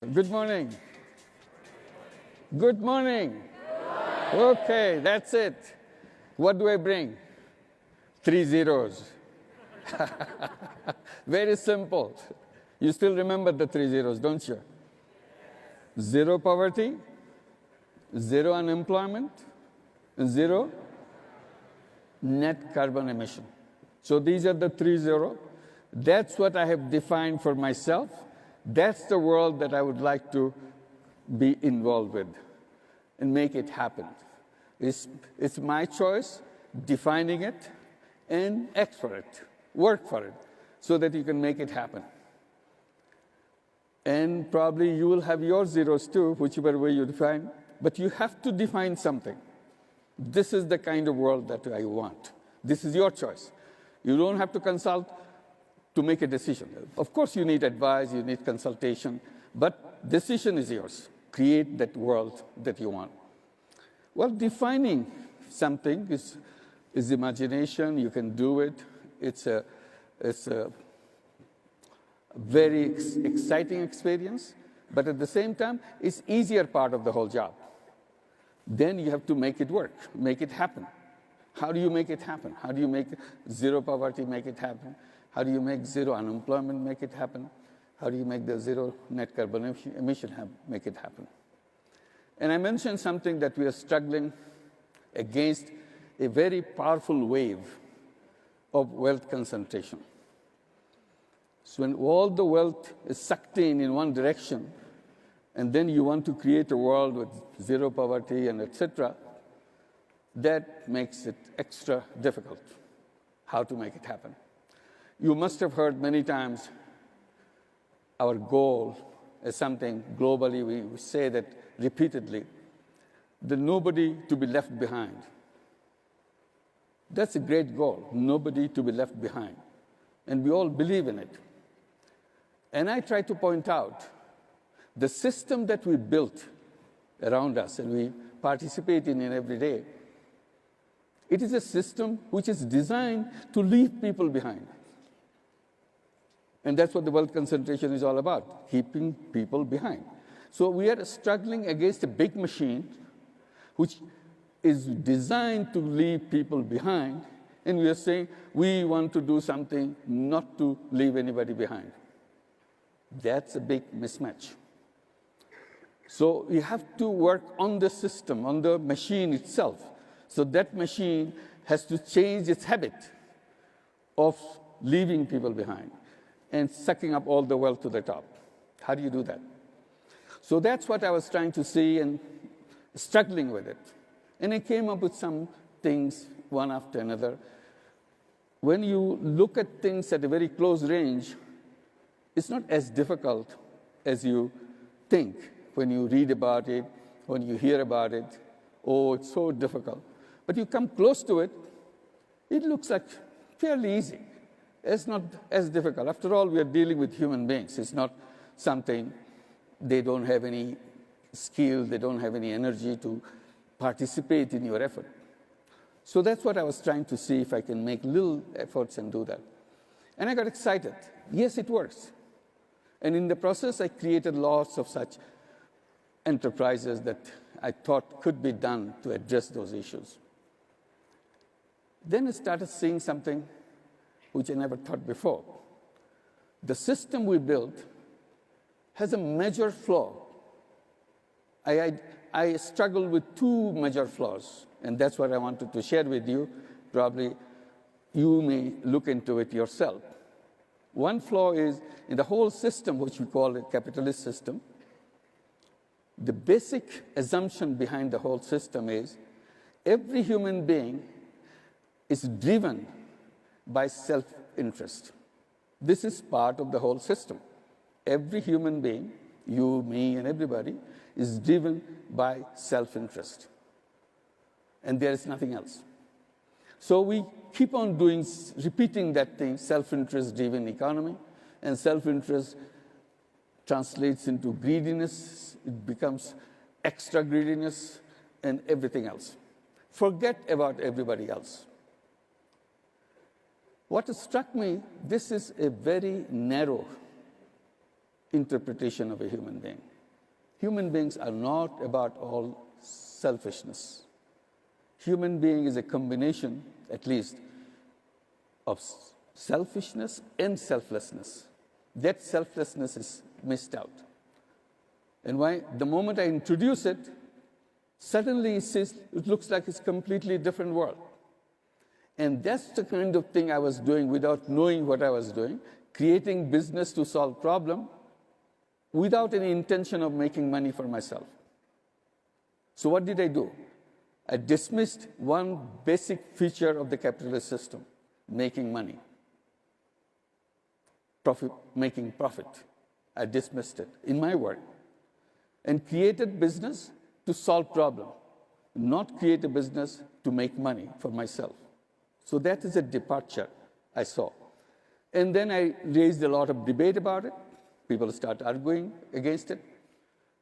Good morning. Good morning. Okay, that's it. What do I bring? 3 zeros. Very simple. You still remember the 3 zeros, don't you? Zero poverty, zero unemployment, and zero net carbon emission. So these are the 3 zero. That's what I have defined for myself. That's the world that I would like to be involved with and make it happen. It's my choice, defining it, and act for it, work for it, so that you can make it happen. And probably you will have your zeros too, whichever way you define, but you have to define something. This is the kind of world that I want. This is your choice. You don't have to consult to make a decision. Of course, you need advice, you need consultation, but decision is yours. Create that world that you want. Well, defining something is imagination. You can do it. It's a very exciting experience, but at the same time, it's easier part of the whole job. Then you have to make it work, make it happen. How do you make it happen? How do you make zero poverty make it happen? How do you make zero unemployment make it happen? How do you make the zero net carbon emission make it happen? And I mentioned something that we are struggling against a very powerful wave of wealth concentration. So when all the wealth is sucked in one direction, and then you want to create a world with zero poverty and etc., that makes it extra difficult how to make it happen. You must have heard many times our goal is something globally, we say that repeatedly, that nobody to be left behind. That's a great goal, nobody to be left behind. And we all believe in it. And I try to point out the system that we built around us and we participate in every day, it is a system which is designed to leave people behind. And that's what the wealth concentration is all about, keeping people behind. So we are struggling against a big machine which is designed to leave people behind, and we are saying we want to do something not to leave anybody behind. That's a big mismatch. So you have to work on the system, on the machine itself. So that machine has to change its habit of leaving people behind and sucking up all the wealth to the top. How do you do that? So that's what I was trying to see and struggling with it. And I came up with some things, one after another. When you look at things at a very close range, it's not as difficult as you think when you read about it, when you hear about it. Oh, it's so difficult. But you come close to it, it looks like fairly easy. It's not as difficult. After all, we are dealing with human beings. It's not something they don't have any skill, they don't have any energy to participate in your effort. So that's what I was trying to see if I can make little efforts and do that. And I got excited. Yes, it works. And in the process, I created lots of such enterprises that I thought could be done to address those issues. Then I started seeing something which I never thought before. The system we built has a major flaw. I struggled with two major flaws, and that's what I wanted to share with you. Probably you may look into it yourself. One flaw is in the whole system, which we call a capitalist system, the basic assumption behind the whole system is every human being is driven by self-interest. This is part of the whole system. Every human being, you, me, and everybody, is driven by self-interest. And there is nothing else. So we keep on repeating that thing, self-interest-driven economy, and self-interest translates into greediness. It becomes extra greediness and everything else. Forget about everybody else. What struck me, this is a very narrow interpretation of a human being. Human beings are not about all selfishness. Human being is a combination, at least, of selfishness and selflessness. That selflessness is missed out. And why? The moment I introduce it, suddenly it looks like it's a completely different world. And that's the kind of thing I was doing without knowing what I was doing, creating business to solve problem without any intention of making money for myself. So what did I do? I dismissed one basic feature of the capitalist system, making money, making profit. I dismissed it in my work and created business to solve problem, not create a business to make money for myself. So that is a departure I saw. And then I raised a lot of debate about it. People start arguing against it.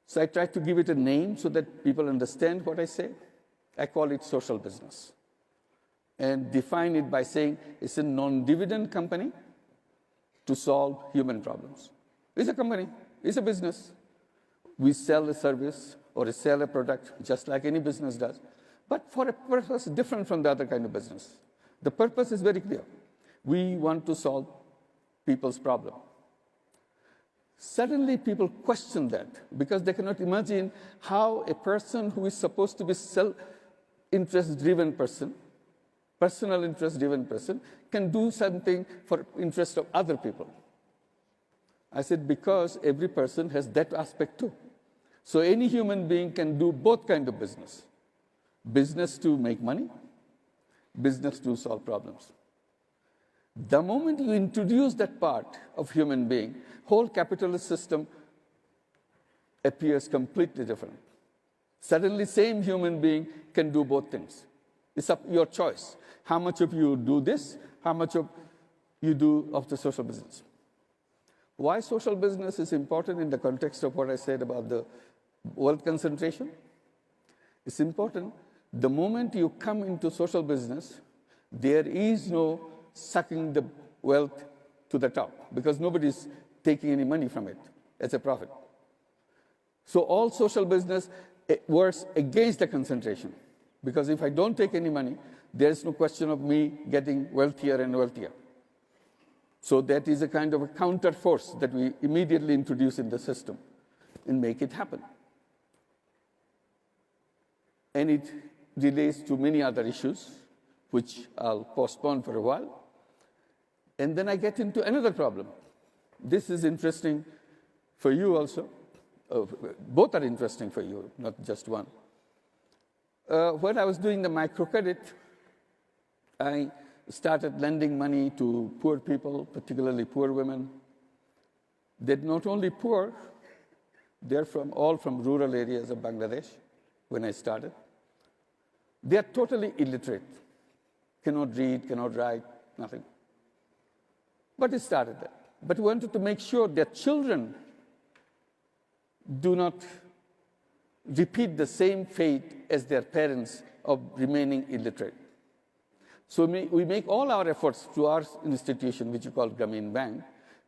So I tried to give it a name so that people understand what I say. I call it social business and define it by saying it's a non-dividend company to solve human problems. It's a company, it's a business. We sell a service or sell a product just like any business does, but for a purpose different from the other kind of business. The purpose is very clear. We want to solve people's problem. Suddenly people question that because they cannot imagine how a person who is supposed to be self-interest-driven person, personal interest-driven person, can do something for interest of other people. I said, because every person has that aspect too. So any human being can do both kinds of business. Business to make money, business to solve problems. The moment you introduce that part of human being, whole capitalist system appears completely different. Suddenly, same human being can do both things. It's up your choice. How much of you do this, how much of you do of the social business. Why social business is important in the context of what I said about the wealth concentration? It's important. The moment you come into social business, there is no sucking the wealth to the top because nobody's taking any money from it as a profit. So all social business works against the concentration because if I don't take any money, there's no question of me getting wealthier and wealthier. So that is a kind of a counter force that we immediately introduce in the system and make it happen. And it relates to many other issues, which I'll postpone for a while. And then I get into another problem. This is interesting for you also. Both are interesting for you, not just one. When I was doing the microcredit, I started lending money to poor people, particularly poor women. They're not only poor, they're all from rural areas of Bangladesh when I started. They are totally illiterate, cannot read, cannot write, nothing. But it started that. But we wanted to make sure that children do not repeat the same fate as their parents of remaining illiterate. So we make all our efforts through our institution, which we call Grameen Bank,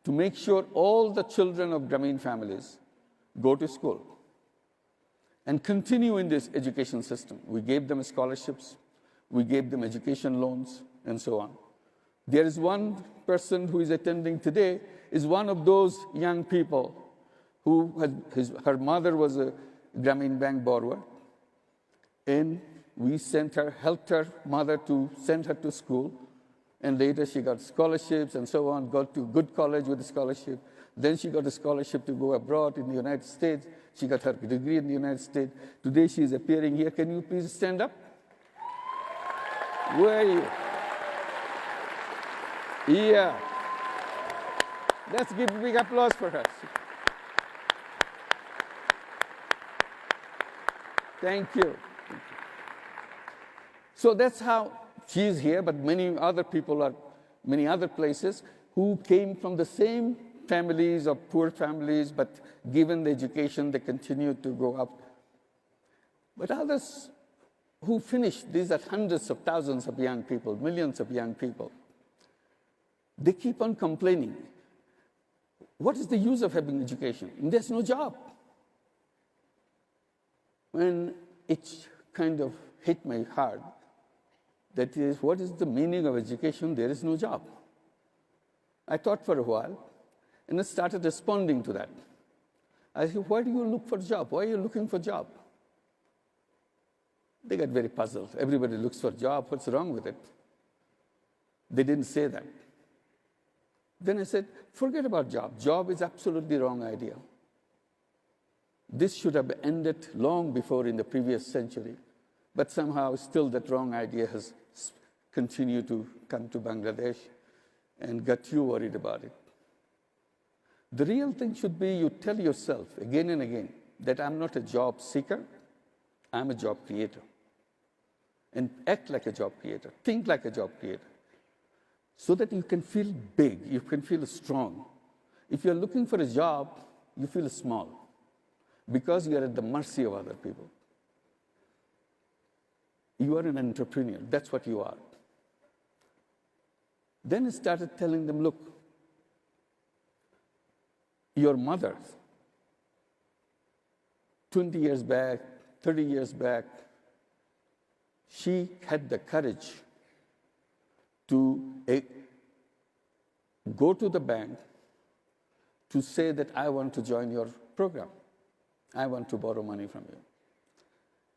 to make sure all the children of Grameen families go to school and continue in this education system. We gave them scholarships, we gave them education loans, and so on. There is one person who is attending today, is one of those young people who her mother was a Grameen Bank borrower, and we helped her mother to send her to school, and later she got scholarships and so on, got to good college with a scholarship. Then she got a scholarship to go abroad in the United States. She got her degree in the United States. Today she is appearing here. Can you please stand up? Where are you? Yeah. Let's give a big applause for her. Thank you. So that's how she's here, but many other people are, many other places who came from the same families or poor families, but given the education, they continue to go up. But others who finished, these are hundreds of thousands of young people, millions of young people, they keep on complaining. what is the use of having education? And there's no job. When it kind of hit my heart, that is, what is the meaning of education? There is no job. I thought for a while, and I started responding to that. I said, why do you look for a job? Why are you looking for a job? They got very puzzled. Everybody looks for a job. What's wrong with it? They didn't say that. Then I said, forget about job. Job is absolutely wrong idea. This should have ended long before in the previous century. But somehow still that wrong idea has continued to come to Bangladesh and got you worried about it. The real thing should be you tell yourself again and again that I'm not a job seeker, I'm a job creator. And act like a job creator, think like a job creator, so that you can feel big, you can feel strong. If you're looking for a job, you feel small because you are at the mercy of other people. You are an entrepreneur, that's what you are. Then I started telling them, look, your mothers, 20 years back, 30 years back, she had the courage to go to the bank to say that I want to join your program. I want to borrow money from you.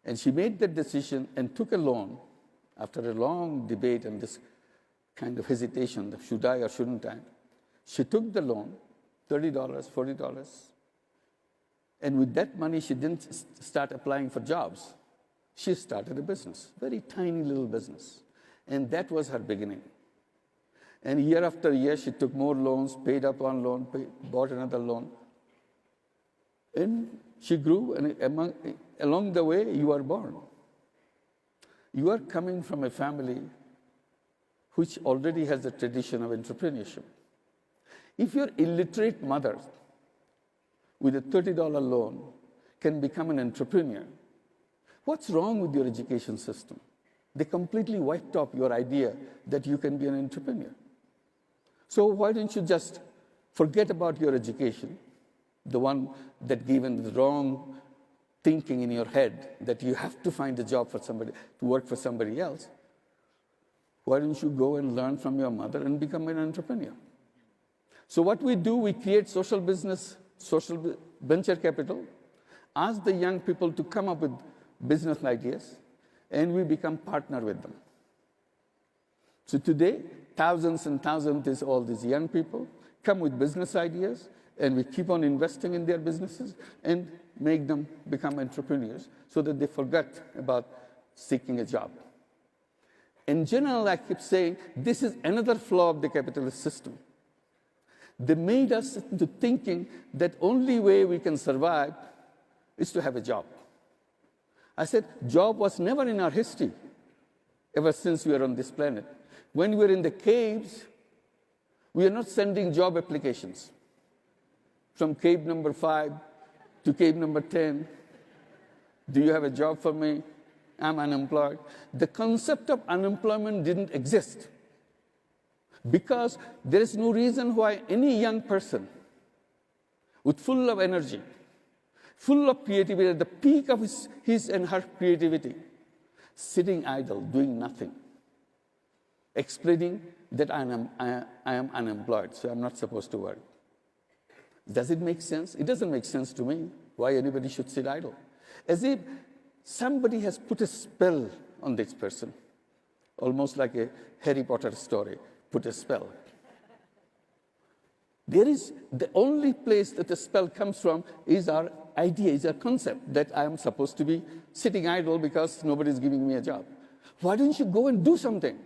And she made that decision and took a loan after a long debate and this kind of hesitation, should I or shouldn't I? She took the loan, $30, $40. And with that money, she didn't start applying for jobs. She started a business, very tiny little business. And that was her beginning. And year after year, she took more loans, paid up on loan, bought another loan. And she grew, and along the way, you are born. You are coming from a family which already has a tradition of entrepreneurship. If your illiterate mother with a $30 loan can become an entrepreneur, what's wrong with your education system? They completely wiped off your idea that you can be an entrepreneur. So why don't you just forget about your education, the one that given the wrong thinking in your head that you have to find a job for somebody, to work for somebody else. Why don't you go and learn from your mother and become an entrepreneur? So what we do, we create social business, social venture capital, ask the young people to come up with business ideas, and we become partner with them. So today, thousands and thousands of all these young people come with business ideas, and we keep on investing in their businesses and make them become entrepreneurs so that they forget about seeking a job. In general, I keep saying, this is another flaw of the capitalist system. They made us into thinking that only way we can survive is to have a job. I said, job was never in our history, ever since we are on this planet. When we were in the caves, we are not sending job applications. From cave number 5 to cave number 10, do you have a job for me? I'm unemployed. The concept of unemployment didn't exist because there is no reason why any young person with full of energy, full of creativity, at the peak of his and her creativity, sitting idle, doing nothing, explaining that I am unemployed, so I'm not supposed to work. Does it make sense? It doesn't make sense to me why anybody should sit idle. As if somebody has put a spell on this person, almost like a Harry Potter story, put a spell. There is the only place that the spell comes from is our idea, is our concept that I am supposed to be sitting idle because nobody is giving me a job. Why don't you go and do something?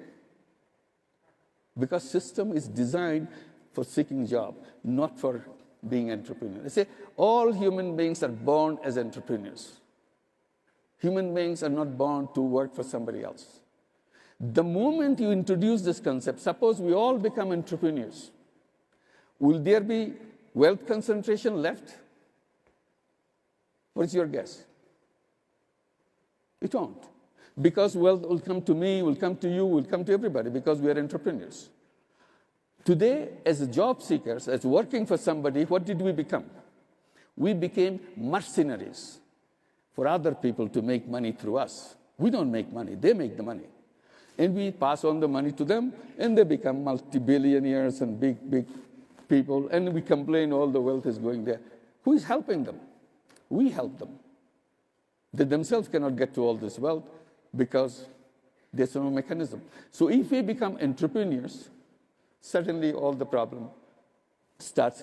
Because system is designed for seeking job, not for being entrepreneur. I say all human beings are born as entrepreneurs. Human beings are not born to work for somebody else. The moment you introduce this concept, suppose we all become entrepreneurs, will there be wealth concentration left? What's your guess? It won't. Because wealth will come to me, will come to you, will come to everybody because we are entrepreneurs. Today, as job seekers, as working for somebody, what did we become? We became mercenaries for other people to make money through us. We don't make money, they make the money. And we pass on the money to them, and they become multi-billionaires and big people, and we complain all the wealth is going there. Who is helping them? We help them. They themselves cannot get to all this wealth because there's no mechanism. So if we become entrepreneurs, suddenly all the problem starts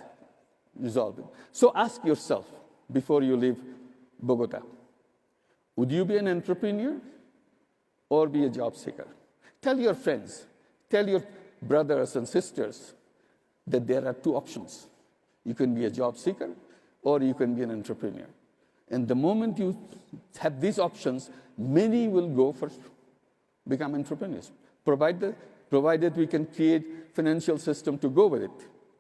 resolving. So ask yourself before you leave Bogota, would you be an entrepreneur or be a job seeker? Tell your friends, tell your brothers and sisters that there are two options. You can be a job seeker or you can be an entrepreneur. And the moment you have these options, many will go for become entrepreneurs, provided we can create financial system to go with it.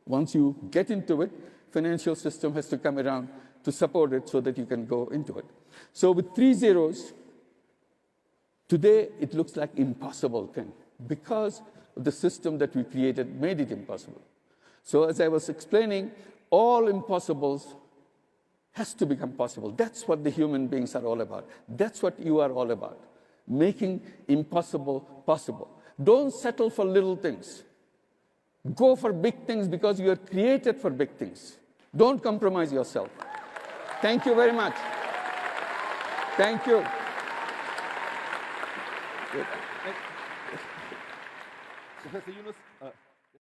Once you get into it, financial system has to come around to support it so that you can go into it. So with 3 zeros, today it looks like impossible thing because the system that we created made it impossible. So as I was explaining, all impossibles has to become possible. That's what the human beings are all about. That's what you are all about, making impossible possible. Don't settle for little things. Go for big things because you are created for big things. Don't compromise yourself. Thank you very much. Thank you. Professor Yunus,